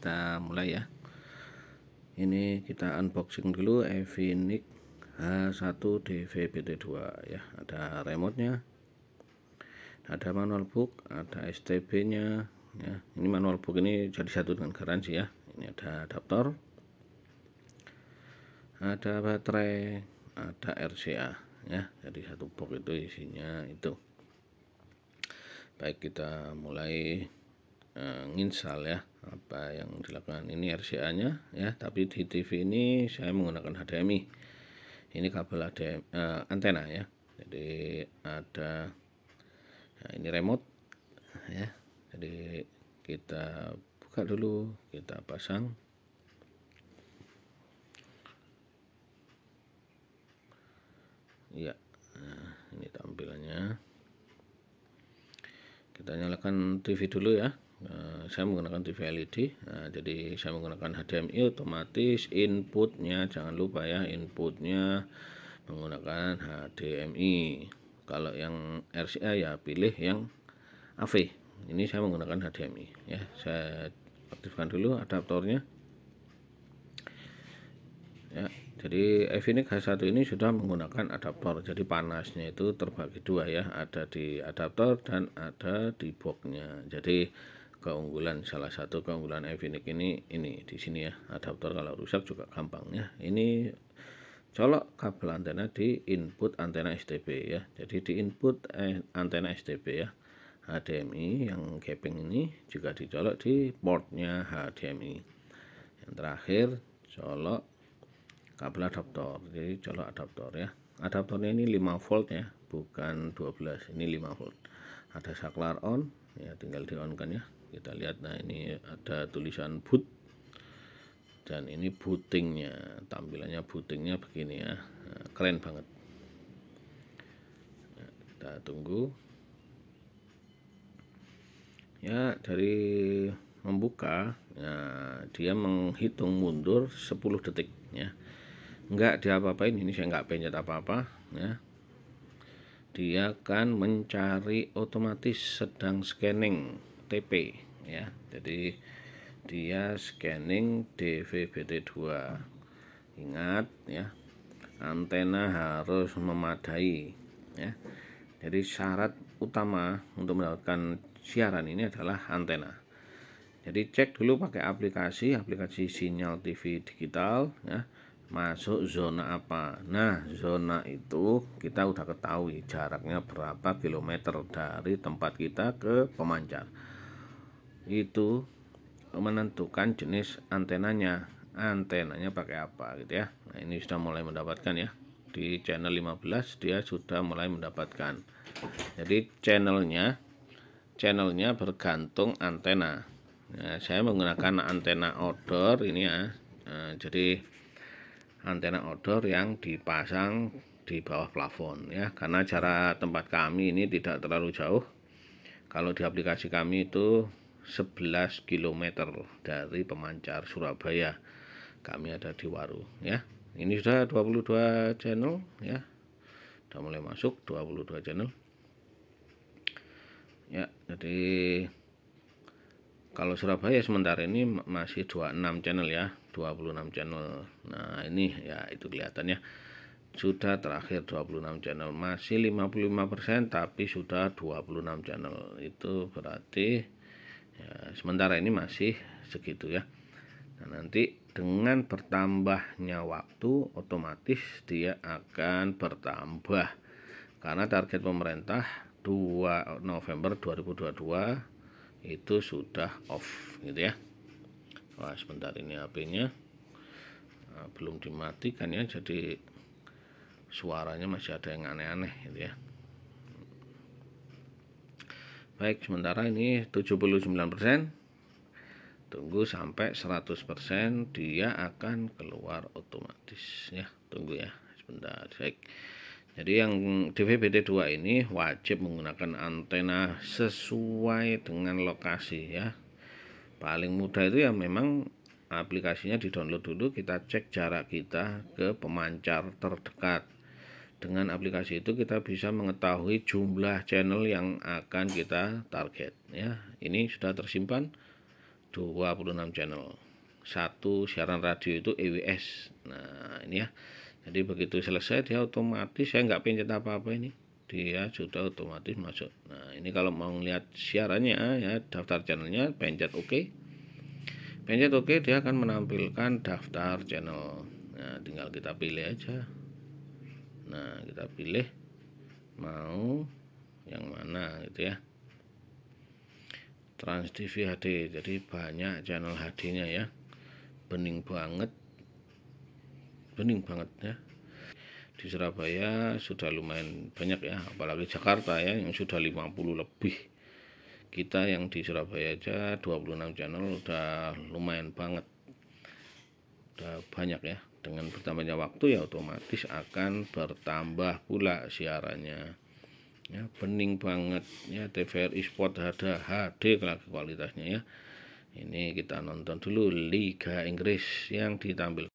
kita mulai ya. Ini kita unboxing dulu Evinik H1DVBT2 ya. Ada remote-nya, ada manual book, ada STB-nya ya. Ini manual book ini jadi satu dengan garansi ya. Ini ada adaptor, ada baterai, ada RCA ya. Jadi satu box itu isinya itu. Baik, kita mulai nginstal ya. Apa yang dilakukan ini RCA-nya ya, tapi di TV ini saya menggunakan HDMI. Ini kabel HDMI antena ya. Jadi ada ini remote ya. Jadi kita buka dulu, kita pasang. Ya, ini tampilannya. Kita nyalakan TV dulu ya. Saya menggunakan TV LED. Jadi saya menggunakan HDMI, otomatis inputnya jangan lupa ya, inputnya menggunakan HDMI. Kalau yang RCA ya pilih yang AV. Ini saya menggunakan HDMI ya. Saya aktifkan dulu adaptornya. Ya, jadi Evinik H1 ini sudah menggunakan adaptor. Jadi panasnya itu terbagi dua ya, ada di adaptor dan ada di boxnya. Jadi keunggulan, salah satu keunggulan Evinik ini di sini ya, adaptor kalau rusak juga gampang ya. Ini colok kabel antena di input antena STB ya. Jadi di input antena STB ya, HDMI yang gaping ini juga dicolok di portnya HDMI. Yang terakhir colok kabel adaptor. Jadi colok adaptor ya. Adaptornya ini 5 volt ya, bukan 12. Ini 5 volt. Ada saklar on ya, tinggal di on kan ya. Kita lihat, nah ini ada tulisan boot dan ini bootingnya. Tampilannya bootingnya begini ya. Nah, keren banget. Nah, kita tunggu ya. Dari membuka ya, dia menghitung mundur 10 detik ya. Enggak diapa-apain, ini saya enggak pencet apa-apa ya. Dia akan mencari otomatis sedang scanning TP ya. Jadi dia scanning DVB-T2. Ingat ya, antena harus memadai ya. Jadi syarat utama untuk mendapatkan siaran ini adalah antena. Jadi cek dulu pakai aplikasi sinyal TV digital ya, masuk zona apa. Nah, zona itu kita udah ketahui jaraknya berapa kilometer dari tempat kita ke pemancar. Itu menentukan jenis antenanya pakai apa gitu ya. Nah, ini sudah mulai mendapatkan ya. Di channel 15 dia sudah mulai mendapatkan. Jadi channelnya bergantung antena. Nah, saya menggunakan antena outdoor ini ya. Nah, jadi antena outdoor yang dipasang di bawah plafon ya, karena jarak tempat kami ini tidak terlalu jauh. Kalau di aplikasi kami itu 11 km dari pemancar Surabaya. Kami ada di Waru ya. Ini sudah 22 channel ya. Sudah mulai masuk 22 channel. Ya, jadi kalau Surabaya sementara ini masih 26 channel ya, 26 channel. Nah, ini ya itu kelihatannya sudah terakhir 26 channel, masih 55% tapi sudah 26 channel. Itu berarti ya, sementara ini masih segitu ya. Nah, nanti dengan bertambahnya waktu otomatis dia akan bertambah, karena target pemerintah 2 November 2022 itu sudah off gitu ya. Wah, sebentar, ini HP-nya belum dimatikan ya, jadi suaranya masih ada yang aneh-aneh gitu ya. Baik, sementara ini 79%. Tunggu sampai 100% dia akan keluar otomatis ya. Tunggu ya sebentar. Baik. Jadi yang DVB-T2 ini wajib menggunakan antena sesuai dengan lokasi ya. Paling mudah itu ya memang aplikasinya di-download dulu, kita cek jarak kita ke pemancar terdekat. Dengan aplikasi itu kita bisa mengetahui jumlah channel yang akan kita target ya. Ini sudah tersimpan 26 channel. Satu siaran radio itu EWS. Nah ini ya, jadi begitu selesai dia otomatis, saya nggak pencet apa-apa, ini dia sudah otomatis masuk. Nah ini kalau mau lihat siarannya ya, daftar channelnya, pencet OK. Pencet OK, dia akan menampilkan daftar channel. Nah tinggal kita pilih aja. Nah kita pilih mau yang mana gitu ya. Trans TV HD, jadi banyak channel HD nya ya, bening banget ya. Di Surabaya sudah lumayan banyak ya, apalagi Jakarta ya yang sudah 50 lebih. Kita yang di Surabaya aja 26 channel udah lumayan banget, udah banyak ya. Dengan bertambahnya waktu ya otomatis akan bertambah pula siarannya ya, bening banget ya. TVRI Sport ada HD kualitasnya ya. Ini kita nonton dulu Liga Inggris yang ditampilkan.